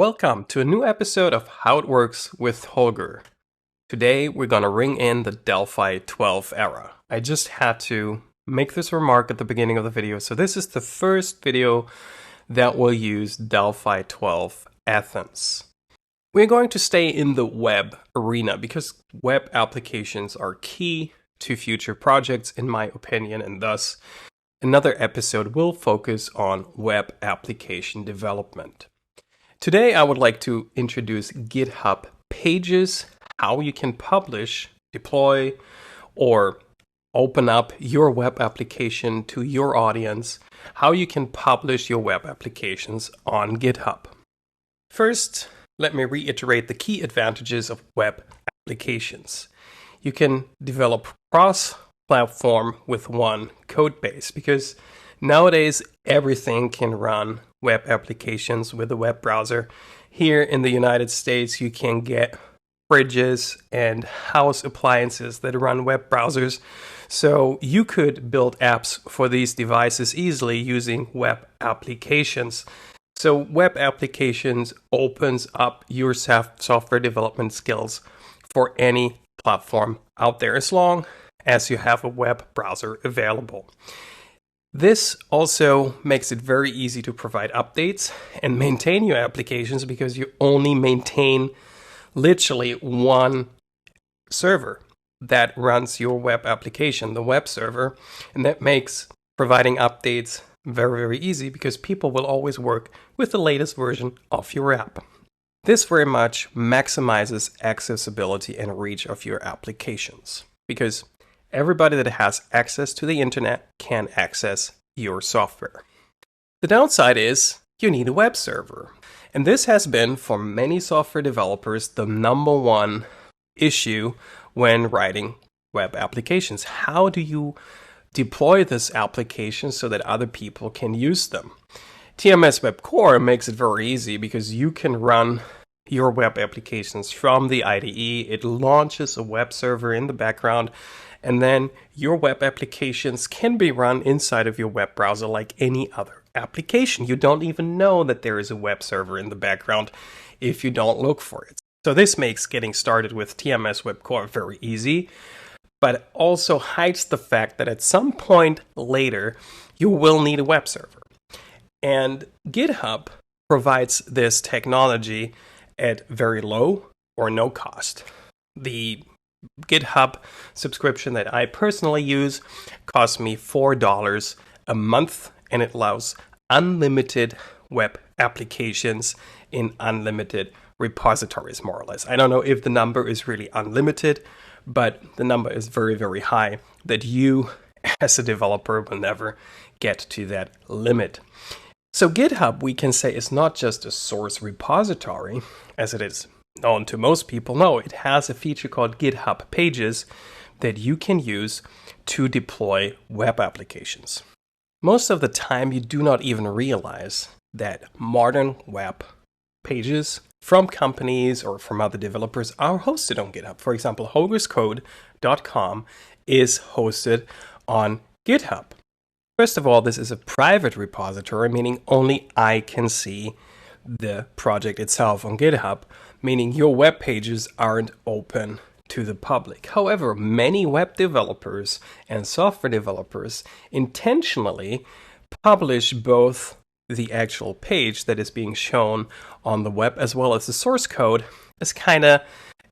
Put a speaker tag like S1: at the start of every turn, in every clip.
S1: Welcome to a new episode of How It Works with Holger. Today we're going to ring in the Delphi 12 era. I just had to make this remark at the beginning of the video. So this is the first video that will use Delphi 12 Athens. We're going to stay in the web arena because web applications are key to future projects in my opinion, and thus another episode will focus on web application development. Today, I would like to introduce GitHub Pages, how you can publish, deploy, or open up your web application to your audience, how you can publish your web applications on GitHub. First, let me reiterate the key advantages of web applications. You can develop cross-platform with one code base because nowadays everything can run web applications with a web browser. Here in the United States, you can get fridges and house appliances that run web browsers. So you could build apps for these devices easily using web applications. So web applications opens up your software development skills for any platform out there as long as you have a web browser available. This also makes it very easy to provide updates and maintain your applications because you only maintain literally one server that runs your web application, the web server, and that makes providing updates very, very easy because people will always work with the latest version of your app. This very much maximizes accessibility and reach of your applications because everybody that has access to the internet can access your software. The downside is you need a web server. And this has been, for many software developers, the number one issue when writing web applications. How do you deploy this application so that other people can use them? TMS WEB Core makes it very easy because you can run your web applications from the IDE. It launches a web server in the background, and then your web applications can be run inside of your web browser like any other application. You don't even know that there is a web server in the background if you don't look for it. So this makes getting started with TMS WEB Core very easy, but also hides the fact that at some point later, you will need a web server. And GitHub provides this technology at very low or no cost. The GitHub subscription that I personally use costs me $4 a month, and it allows unlimited web applications in unlimited repositories, more or less. I don't know if the number is really unlimited, but the number is very, very high that you as a developer will never get to that limit. So GitHub, we can say, is not just a source repository, as it is known to most people. No, it has a feature called GitHub Pages that you can use to deploy web applications. Most of the time, you do not even realize that modern web pages from companies or from other developers are hosted on GitHub. For example, holgerscode.com is hosted on GitHub. First of all, this is a private repository, meaning only I can see the project itself on GitHub, meaning your web pages aren't open to the public. However, many web developers and software developers intentionally publish both the actual page that is being shown on the web as well as the source code as kind of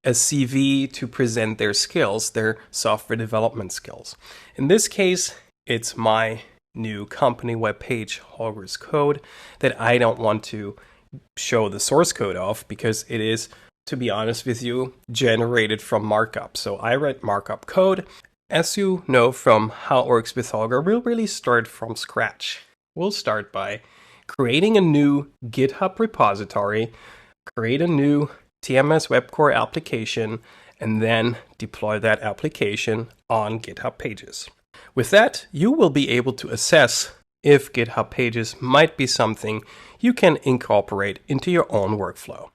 S1: a CV to present their skills, their software development skills. In this case, it's my new company webpage, Holger's Code, that I don't want to show the source code of because it is, to be honest with you, generated from markup. So I write markup code. As you know from How It Works with Holger, we'll really start from scratch. We'll start by creating a new GitHub repository, create a new TMS WEB Core application, and then deploy that application on GitHub Pages. With that, you will be able to assess if GitHub Pages might be something you can incorporate into your own workflow.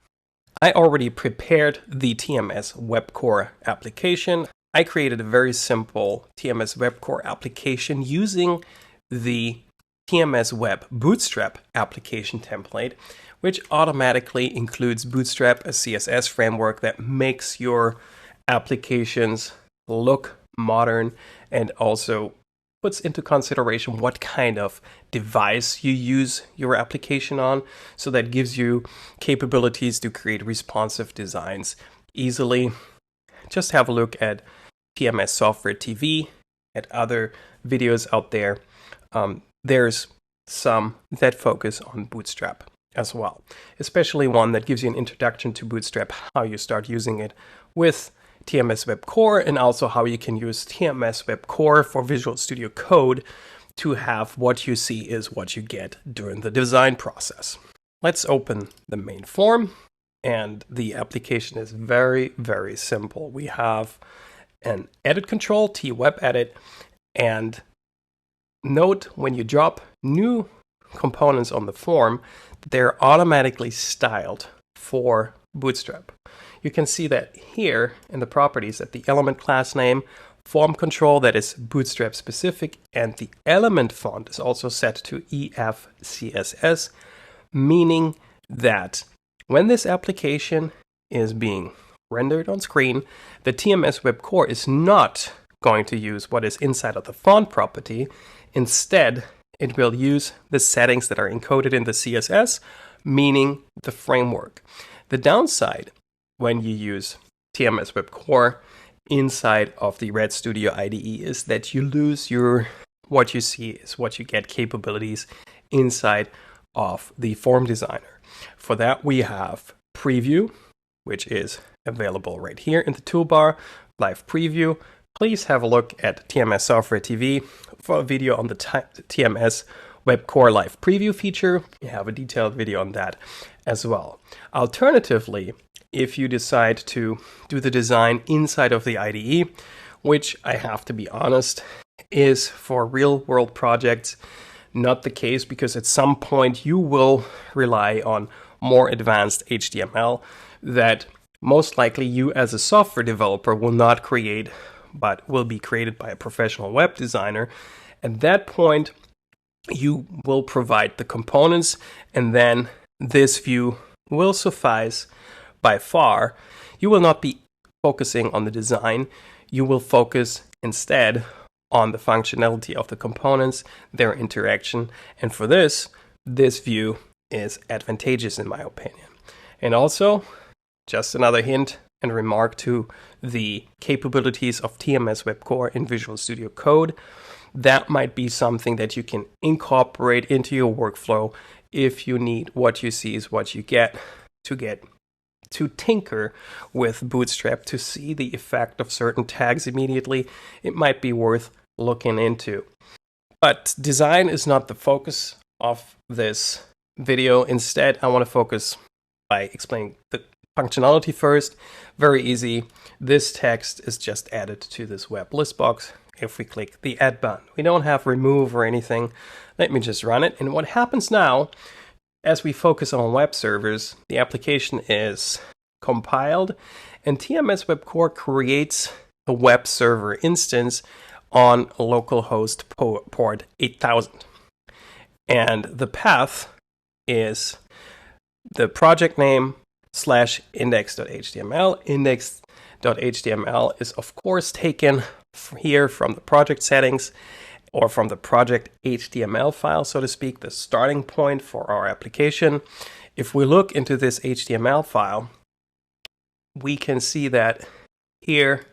S1: I already prepared the TMS WEB Core application. I created a very simple TMS WEB Core application using the TMS Web Bootstrap application template, which automatically includes Bootstrap, a CSS framework that makes your applications look modern and also puts into consideration what kind of device you use your application on. So that gives you capabilities to create responsive designs easily. Just have a look at TMS Software TV, at other videos out there. There's some that focus on Bootstrap as well, especially one that gives you an introduction to Bootstrap, how you start using it with TMS WEB Core, and also how you can use TMS WEB Core for Visual Studio Code to have what you see is what you get during the design process. Let's open the main form, and the application is very, very simple. We have an edit control, T-Web Edit, and note when you drop new components on the form, they're automatically styled for Bootstrap. You can see that here in the properties that the element class name, form control that is Bootstrap specific, and the element font is also set to EF CSS, meaning that when this application is being rendered on screen, the TMS WEB Core is not going to use what is inside of the font property. Instead, it will use the settings that are encoded in the CSS, meaning the framework. The downside when you use TMS WEB Core inside of the Red Studio IDE is that you lose your what you see is what you get capabilities inside of the form designer. For that, we have preview, which is available right here in the toolbar, live preview. Please have a look at TMS Software TV for a video on the TMS WEB Core live preview feature. We have a detailed video on that as well. Alternatively, if you decide to do the design inside of the IDE, which I have to be honest, is for real world projects not the case, because at some point you will rely on more advanced HTML that most likely you as a software developer will not create, but will be created by a professional web designer. At that point, you will provide the components, and then this view will suffice by far. You will not be focusing on the design. You will focus instead on the functionality of the components, their interaction. And for this view is advantageous in my opinion. And also, just another hint and remark to the capabilities of TMS WEB Core in Visual Studio Code. That might be something that you can incorporate into your workflow if you need what you see is what you get to tinker with Bootstrap to see the effect of certain tags immediately. It might be worth looking into. But design is not the focus of this video. Instead, I want to focus by explaining the functionality first. Very easy. This text is just added to this web list box if we click the add button. We don't have remove or anything. Let me just run it. And what happens now, as we focus on web servers, the application is compiled and TMS WEB Core creates a web server instance on localhost port 8000. And the path is the project name /index.html. Index.html is of course taken here from the project settings or from the project HTML file, so to speak, the starting point for our application. If we look into this HTML file, we can see that here,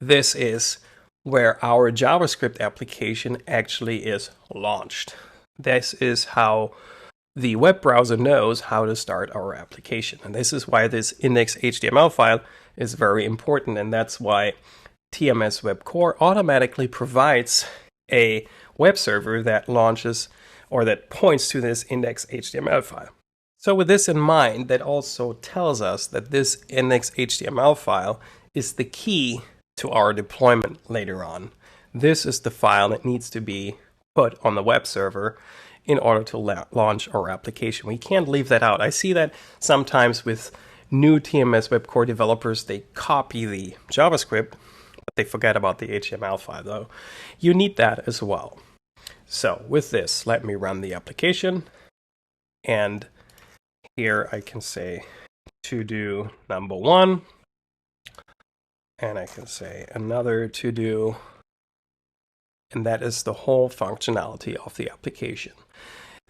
S1: this is where our JavaScript application actually is launched. This is how the web browser knows how to start our application. And this is why this index.html file is very important. And that's why TMS WEB Core automatically provides a web server that launches or that points to this index.html file. So with this in mind, that also tells us that this index.html file is the key to our deployment later on. This is the file that needs to be put on the web server in order to launch our application. We can't leave that out. I see that sometimes with new TMS WEB Core developers, they copy the JavaScript, but they forget about the HTML file though. You need that as well. So with this, let me run the application. And here I can say to do number 1. And I can say another to do. And that is the whole functionality of the application.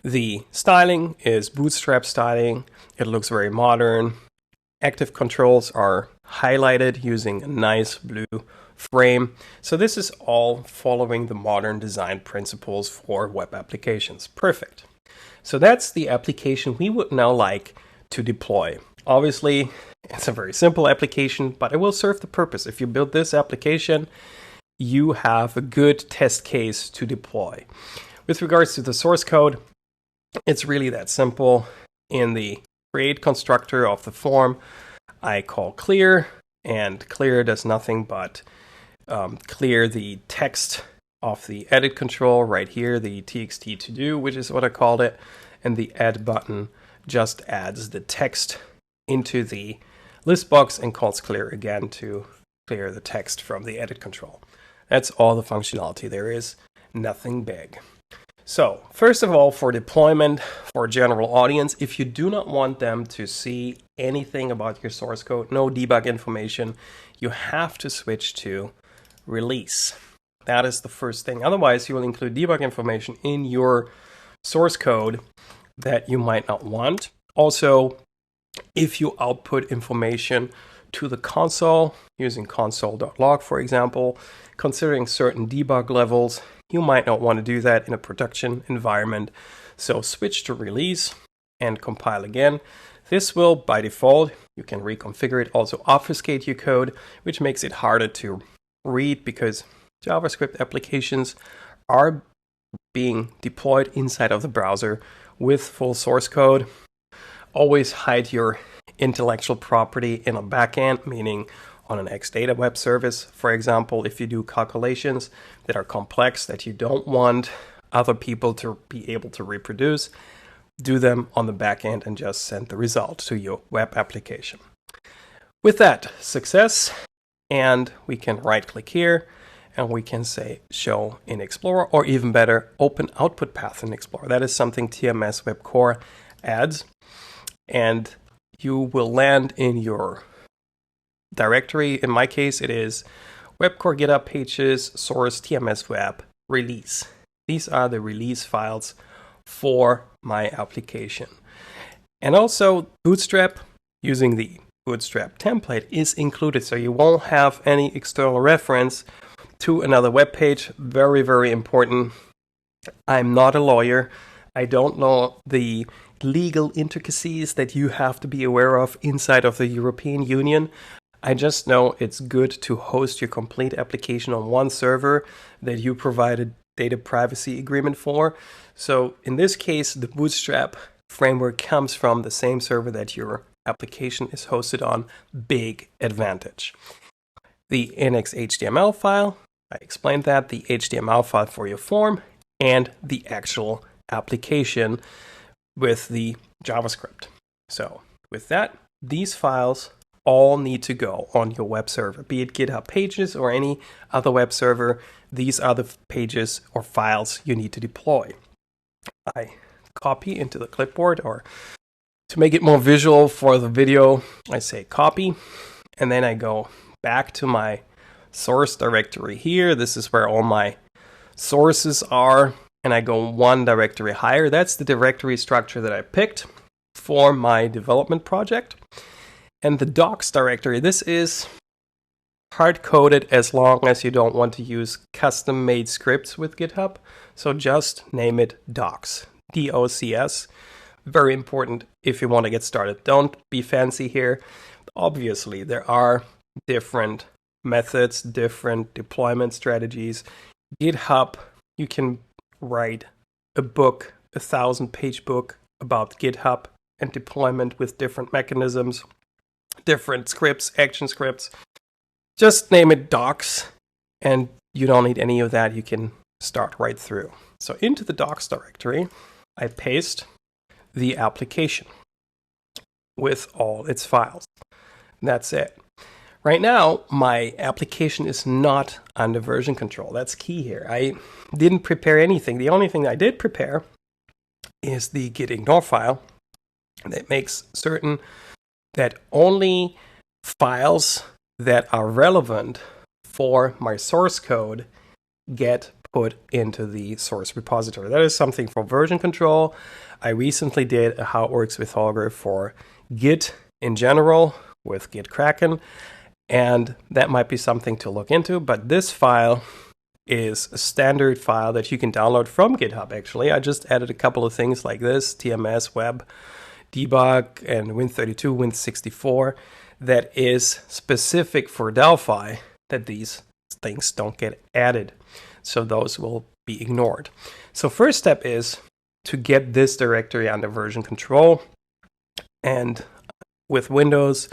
S1: The styling is Bootstrap styling. It looks very modern. Active controls are highlighted using a nice blue frame. So this is all following the modern design principles for web applications. Perfect. So that's the application we would now like to deploy. Obviously, it's a very simple application, but it will serve the purpose. If you build this application, you have a good test case to deploy. With regards to the source code, it's really that simple. In the create constructor of the form, I call clear, and clear does nothing but clear the text of the edit control right here, the txt to do, which is what I called it, and the add button just adds the text into the list box and calls clear again to clear the text from the edit control. That's all the functionality. There is nothing big. So first of all, for deployment for a general audience, if you do not want them to see anything about your source code, no debug information, you have to switch to release. That is the first thing. Otherwise, you will include debug information in your source code that you might not want. Also, if you output information to the console using console.log, for example, considering certain debug levels, you might not want to do that in a production environment. So switch to release and compile again. This will, by default, you can reconfigure it, also obfuscate your code, which makes it harder to read because JavaScript applications are being deployed inside of the browser with full source code. Always hide your intellectual property in a backend, meaning on an Xdata web service, for example, if you do calculations that are complex that you don't want other people to be able to reproduce, do them on the backend and just send the result to your web application. With that, success, and we can right click here and we can say show in Explorer, or even better, open output path in Explorer. That is something TMS WEB Core adds, and you will land in your directory. In my case, it is WebCore GitHub pages, source, TMS web, release. These are the release files for my application. And also Bootstrap, using the Bootstrap template, is included, so you won't have any external reference to another web page. Very, very important. I'm not a lawyer. I don't know the legal intricacies that you have to be aware of inside of the European Union. I just know it's good to host your complete application on one server that you provide a data privacy agreement for. So in this case, the Bootstrap framework comes from the same server that your application is hosted on. Big advantage. The index HTML file, I explained that, the HTML file for your form, and the actual application with the JavaScript. So with that, these files all need to go on your web server, be it GitHub pages or any other web server. These are the pages or files you need to deploy. I copy into the clipboard, or to make it more visual for the video, I say copy, and then I go back to my source directory here. This is where all my sources are, and I go one directory higher. That's the directory structure that I picked for my development project. And the docs directory, this is hard-coded as long as you don't want to use custom-made scripts with GitHub. So just name it docs, D-O-C-S. Very important if you want to get started. Don't be fancy here. Obviously, there are different methods, different deployment strategies. GitHub, you can write a book, 1,000-page book about GitHub and deployment with different mechanisms, different scripts, action scripts. Just name it docs, and you don't need any of that. You can start right through. So into the docs directory, I paste the application with all its files. That's it. Right now, my application is not under version control. That's key here. I didn't prepare anything. The only thing I did prepare is the git ignore file that makes certain that only files that are relevant for my source code get put into the source repository. That is something for version control. I recently did a how it works with Holger for Git in general with Git Kraken, and that might be something to look into. But this file is a standard file that you can download from GitHub, actually. I just added a couple of things like this, TMS WEB Debug and Win32, Win64, that is specific for Delphi, that these things don't get added. So those will be ignored. So first step is to get this directory under version control. And with Windows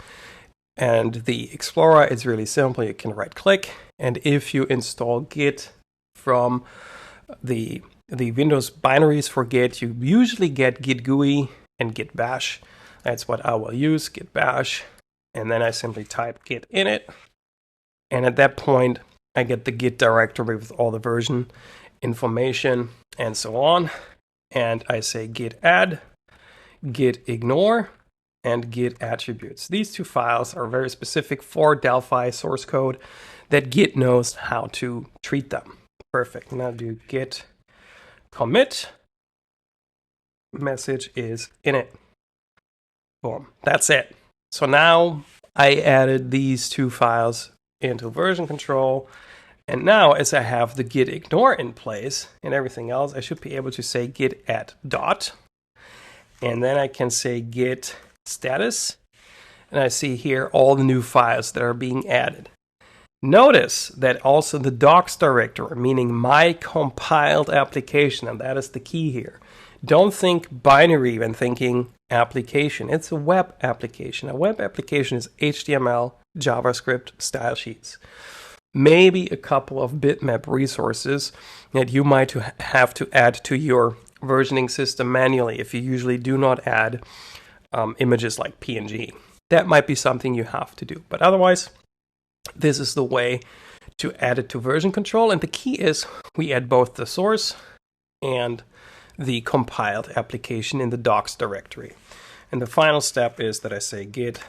S1: and the Explorer, it's really simple. You can right click, and if you install Git from the Windows binaries for Git, you usually get Git GUI and Git bash. That's what I will use, Git bash. And then I simply type Git in it. And at that point, I get the Git directory with all the version information and so on. And I say git add, git ignore, and git attributes. These two files are very specific for Delphi source code that Git knows how to treat them. Perfect. Now do git commit. Message is in it. Boom. That's it. So now I added these two files into version control. And now as I have the git ignore in place and everything else, I should be able to say git add dot. And then I can say git status. And I see here all the new files that are being added. Notice that also the docs directory, meaning my compiled application, and that is the key here. Don't think binary when thinking application. It's a web application. A web application is HTML, JavaScript, style sheets. Maybe a couple of bitmap resources that you might have to add to your versioning system manually if you usually do not add images like PNG. That might be something you have to do. But otherwise, this is the way to add it to version control. And the key is we add both the source and the compiled application in the docs directory. And the final step is that I say git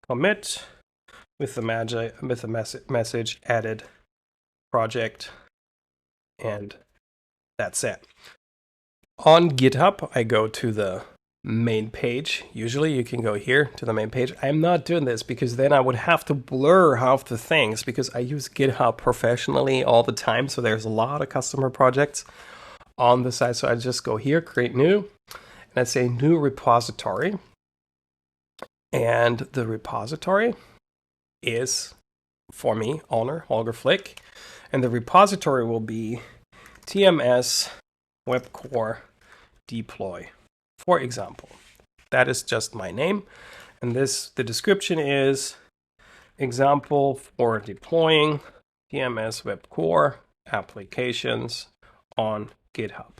S1: commit with the message added project, and that's it. On GitHub, I go to the main page. Usually you can go here to the main page. I'm not doing this because then I would have to blur half the things because I use GitHub professionally all the time. So there's a lot of customer projects on the side. So I just go here, create new, and I say new repository. And the repository is, for me, owner, Holger Flick. And the repository will be TMS WEB Core deploy, for example. That is just my name. And the description is example for deploying TMS WEB Core applications on GitHub.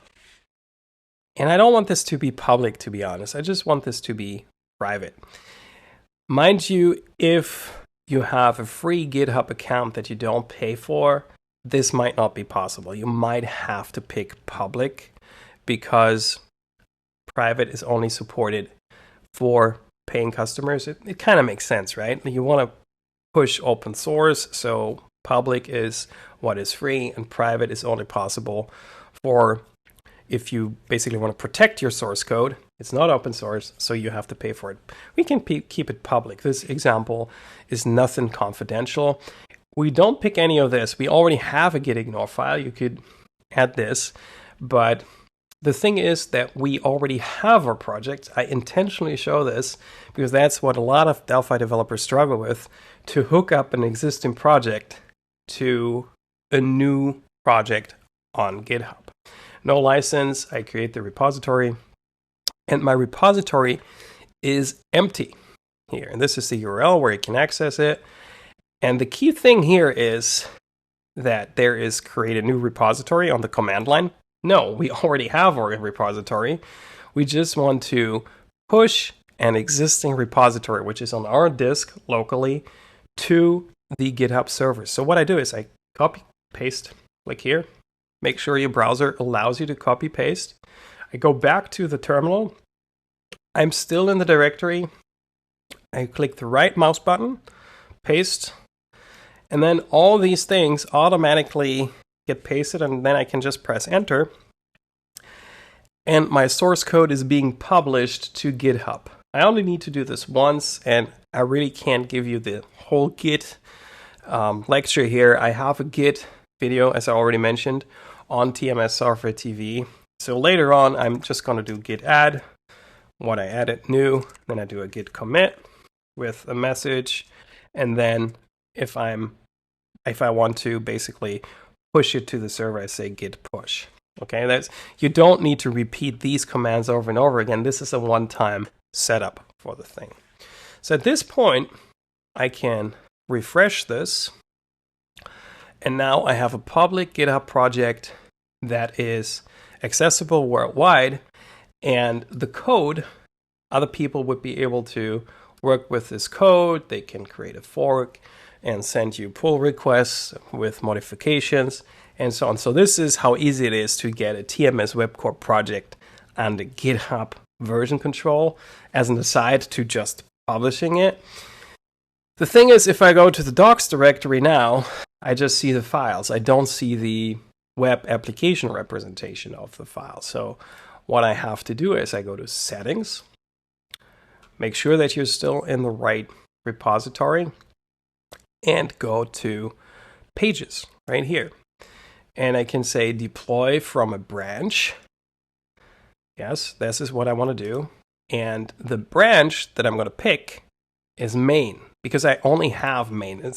S1: And I don't want this to be public, to be honest. I just want this to be private. Mind you, if you have a free GitHub account that you don't pay for, this might not be possible. You might have to pick public because private is only supported for paying customers. It kind of makes sense, right? You want to push open source, so public is what is free and private is only possible for if you basically want to protect your source code. It's not open source, so you have to pay for it. We can keep it public. This example is nothing confidential. We don't pick any of this. We already have a git ignore file. You could add this, but the thing is that we already have our project. I intentionally show this because that's what a lot of Delphi developers struggle with, to hook up an existing project to a new project on GitHub. No license, I create the repository, and my repository is empty here. And this is the URL where you can access it. And the key thing here is that there is create a new repository on the command line. No, we already have our repository. We just want to push an existing repository, which is on our disk locally, to the GitHub server. So what I do is I copy, paste, click here. Make sure your browser allows you to copy paste. I go back to the terminal. I'm still in the directory. I click the right mouse button, paste, and then all these things automatically get pasted, and then I can just press enter. And my source code is being published to GitHub. I only need to do this once, and I really can't give you the whole Git lecture here. I have a Git video, as I already mentioned, on TMS Software TV. So later on, I'm just going to do git add, what I added new, then I do a git commit with a message, and then if I want to basically push it to the server, I say git push. Okay, you don't need to repeat these commands over and over again. This is a one-time setup for the thing. So at this point, I can refresh this, and now I have a public GitHub project that is accessible worldwide, and the code, other people would be able to work with this code. They can create a fork and send you pull requests with modifications and so on. So this is how easy it is to get a TMS WEB Core project under GitHub version control, as an aside to just publishing it. The thing is, if I go to the docs directory now, I just see the files. I don't see the web application representation of the file. So what I have to do is I go to settings, make sure that you're still in the right repository, and go to pages right here. And I can say deploy from a branch. Yes, this is what I want to do. And the branch that I'm going to pick is main, because I only have main.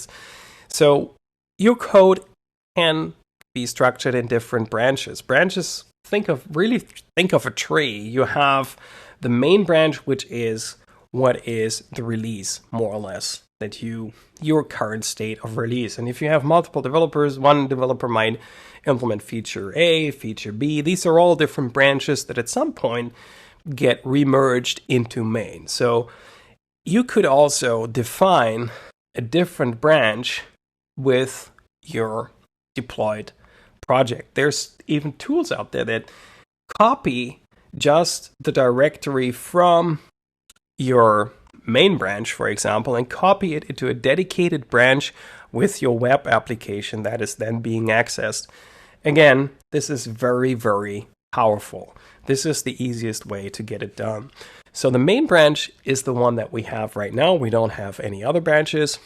S1: So your code can be structured in different branches. Branches, think of a tree. You have the main branch, which is what is the release, more or less, that your current state of release. And if you have multiple developers, one developer might implement feature A, feature B. These are all different branches that at some point get remerged into main. So you could also define a different branch with your deployed project. There's even tools out there that copy just the directory from your main branch, for example, and copy it into a dedicated branch with your web application that is then being accessed. Again, this is very, very powerful. This is the easiest way to get it done. So the main branch is the one that we have right now. We don't have any other branches.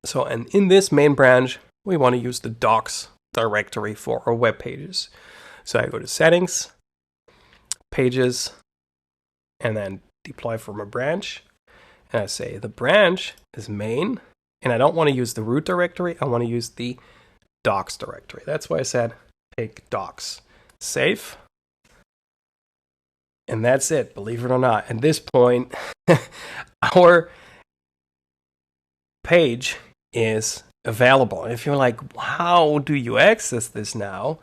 S1: So, and in this main branch, we want to use the docs directory for our web pages. So I go to settings, pages, and then deploy from a branch. And I say the branch is main, and I don't want to use the root directory. I want to use the docs directory. That's why I said pick docs. Save. And that's it, believe it or not. At this point, our page is available. If you're like, how do you access this now?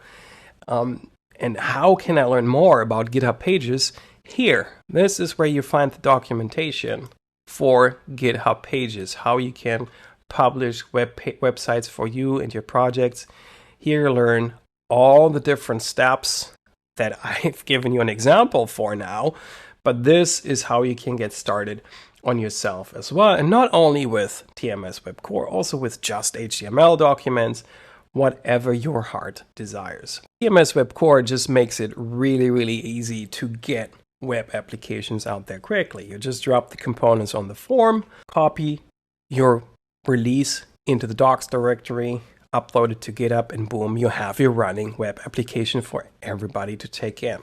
S1: And how can I learn more about GitHub Pages? Here, this is where you find the documentation for GitHub Pages, how you can publish websites for you and your projects. Here you learn all the different steps that I've given you an example for now, but this is how you can get started on yourself as well. And not only with TMS WEB Core, also with just HTML documents, whatever your heart desires. TMS WEB Core just makes it really, really easy to get web applications out there quickly. You just drop the components on the form, copy your release into the docs directory, upload it to GitHub, and boom, you have your running web application for everybody to take in.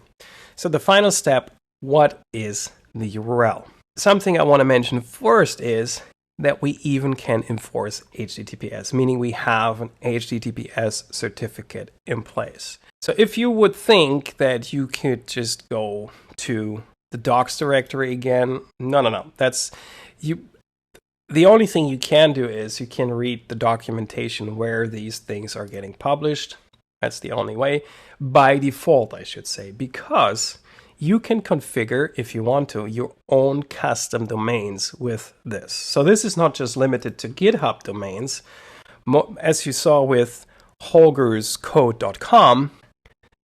S1: So the final step, what is the URL? Something I want to mention first is that we even can enforce HTTPS, meaning we have an HTTPS certificate in place. So if you would think that you could just go to the docs directory again, no. That's you. The only thing you can do is you can read the documentation where these things are getting published. That's the only way. By default, I should say, because you can configure, if you want to, your own custom domains with this. So this is not just limited to GitHub domains. As you saw with holgerscode.com,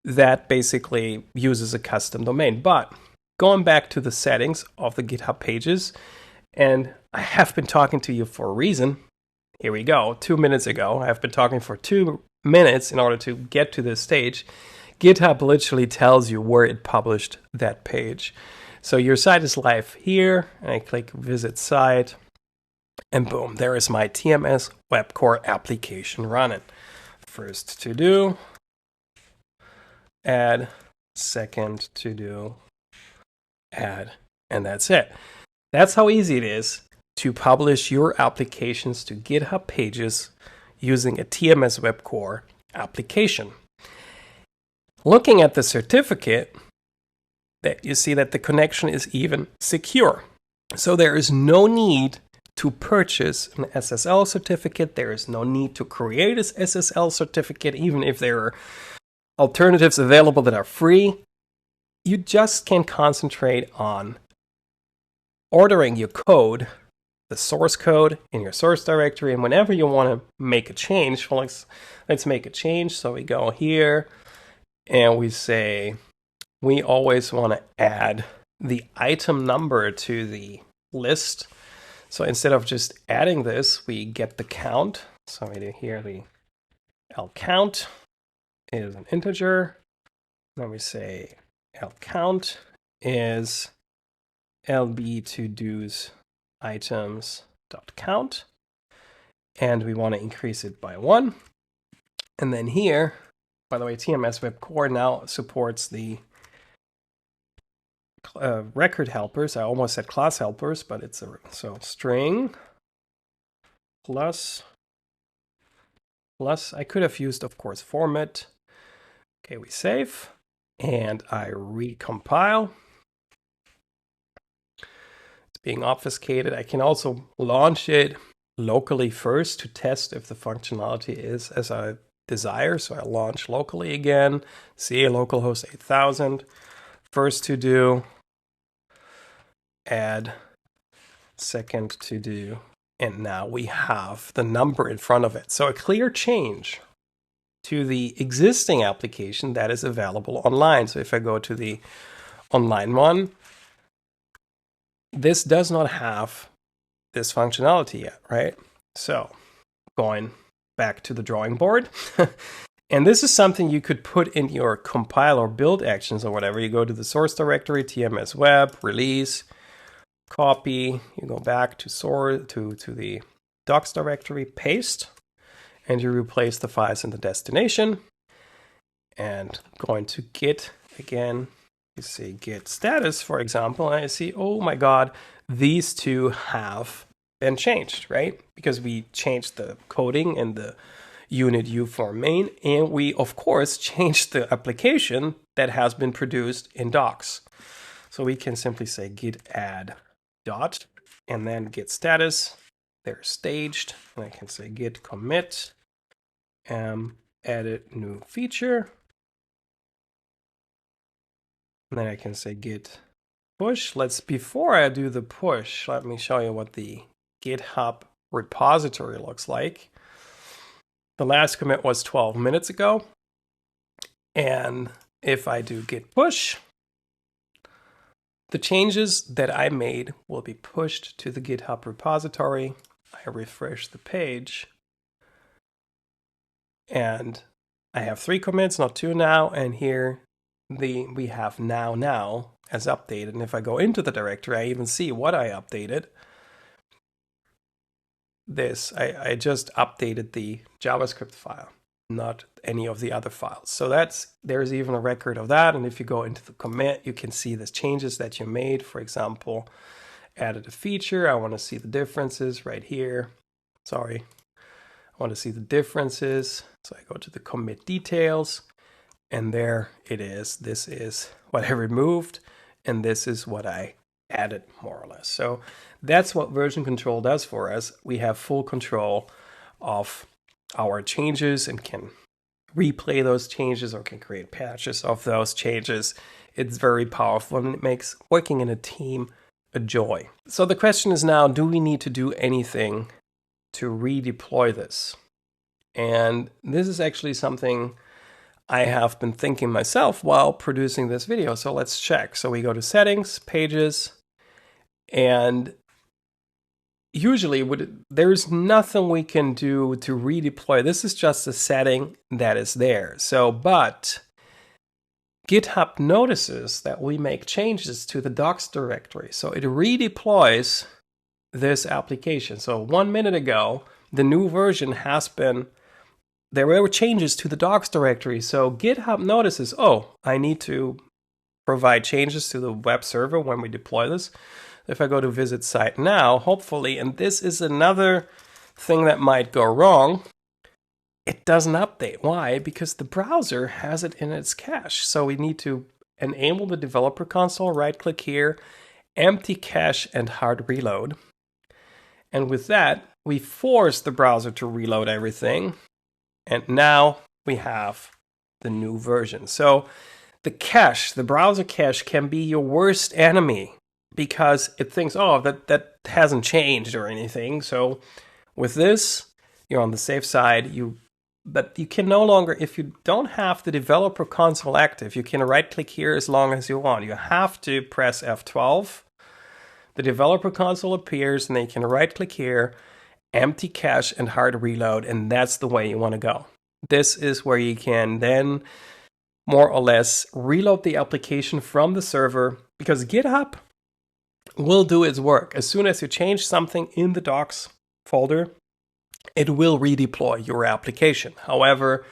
S1: that basically uses a custom domain. But going back to the settings of the GitHub pages, and I have been talking to you for a reason. Here we go. 2 minutes ago, I've been talking for 2 minutes in order to get to this stage. GitHub literally tells you where it published that page. So your site is live here, and I click visit site, and boom, there is my TMS WEB Core application running. First to do, add, second to do, add, and that's it. That's how easy it is to publish your applications to GitHub pages using a TMS WEB Core application. Looking at the certificate, that you see that the connection is even secure. So there is no need to purchase an SSL certificate. There is no need to create an SSL certificate, even if there are alternatives available that are free. You just can concentrate on ordering your code, the source code in your source directory, and whenever you want to make a change, well, let's make a change. So we go here and we say we always want to add the item number to the list. So instead of just adding this, we get the count. So we do here the lcount is an integer. Then we say lcount is lb to do's items.count, and we want to increase it by 1. And then here, by the way, TMS WEB Core now supports the record helpers. I almost said class helpers, but it's so string plus I could have used, of course, format. Okay, we save and I recompile. Being obfuscated. I can also launch it locally first to test if the functionality is as I desire. So I launch locally again, see localhost 8000. First to do, add, second to do, and now we have the number in front of it. So a clear change to the existing application that is available online. So if I go to the online one, this does not have this functionality yet, right? So going back to the drawing board. And this is something you could put in your compile or build actions or whatever. You go to the source directory, TMS web, release, copy, you go back to source to the docs directory, paste, and you replace the files in the destination. And going to Git again. You see git status, for example, and I see, oh my God, these two have been changed, right? Because we changed the coding in the unit U for main, and we, of course, changed the application that has been produced in docs. So we can simply say git add dot, and then git status, they're staged, and I can say git commit, edit new feature. And then I can say git push. Before I do the push, let me show you what the GitHub repository looks like. The last commit was 12 minutes ago. And if I do git push, the changes that I made will be pushed to the GitHub repository. I refresh the page. And I have 3 commits, not 2 now. And here we have now as updated. And if I go into the directory, I even see what I updated. I just updated the JavaScript file, not any of the other files. So there's even a record of that. And if you go into the commit, you can see the changes that you made. For example, added a feature. I want to see the differences right here. Sorry. I want to see the differences. So I go to the commit details. And there it is. This is what I removed, and this is what I added, more or less. So that's what version control does for us. We have full control of our changes and can replay those changes or can create patches of those changes it's very powerful and it makes working in a team a joy. So the question is now, do we need to do anything to redeploy this? And this is actually something I have been thinking myself while producing this video. So let's check. So we go to Settings, Pages, and usually there's nothing we can do to redeploy. This is just a setting that is there. So, but GitHub notices that we make changes to the docs directory. So it redeploys this application. So 1 minute ago, the new version has been, there were changes to the docs directory. So GitHub notices, oh, I need to provide changes to the web server when we deploy this. If I go to visit site now, hopefully, and this is another thing that might go wrong, it doesn't update. Why? Because the browser has it in its cache. So we need to enable the developer console, right click here, empty cache and hard reload. And with that, we force the browser to reload everything. And now we have the new version. So the cache, the browser cache, can be your worst enemy because it thinks, oh, that hasn't changed or anything. So with this, you're on the safe side. But you can no longer, if you don't have the developer console active, you can right click here as long as you want. You have to press F12. The developer console appears and then you can right click here, empty cache and hard reload, and that's the way you want to go. This is where you can then more or less reload the application from the server, because GitHub will do its work. As soon as you change something in the docs folder, it will redeploy your application. However,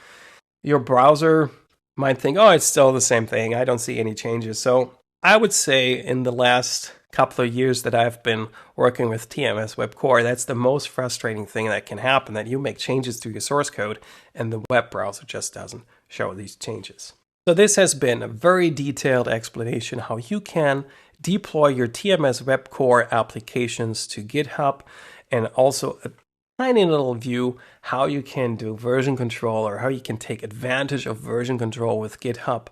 S1: your browser might think, oh, it's still the same thing. I don't see any changes. So I would say in the last couple of years that I've been working with TMS WEB Core, that's the most frustrating thing that can happen, that you make changes to your source code and the web browser just doesn't show these changes. So this has been a very detailed explanation how you can deploy your TMS WEB Core applications to GitHub, and also a tiny little view how you can do version control, or how you can take advantage of version control with GitHub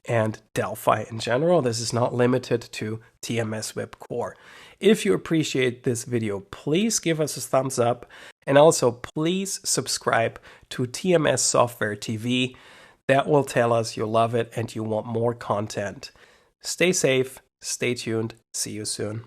S1: and Delphi in general. This is not limited to TMS WEB Core. If you appreciate this video, please give us a thumbs up, and also please subscribe to TMS Software TV. That will tell us you love it and you want more content. Stay safe, stay tuned, see you soon.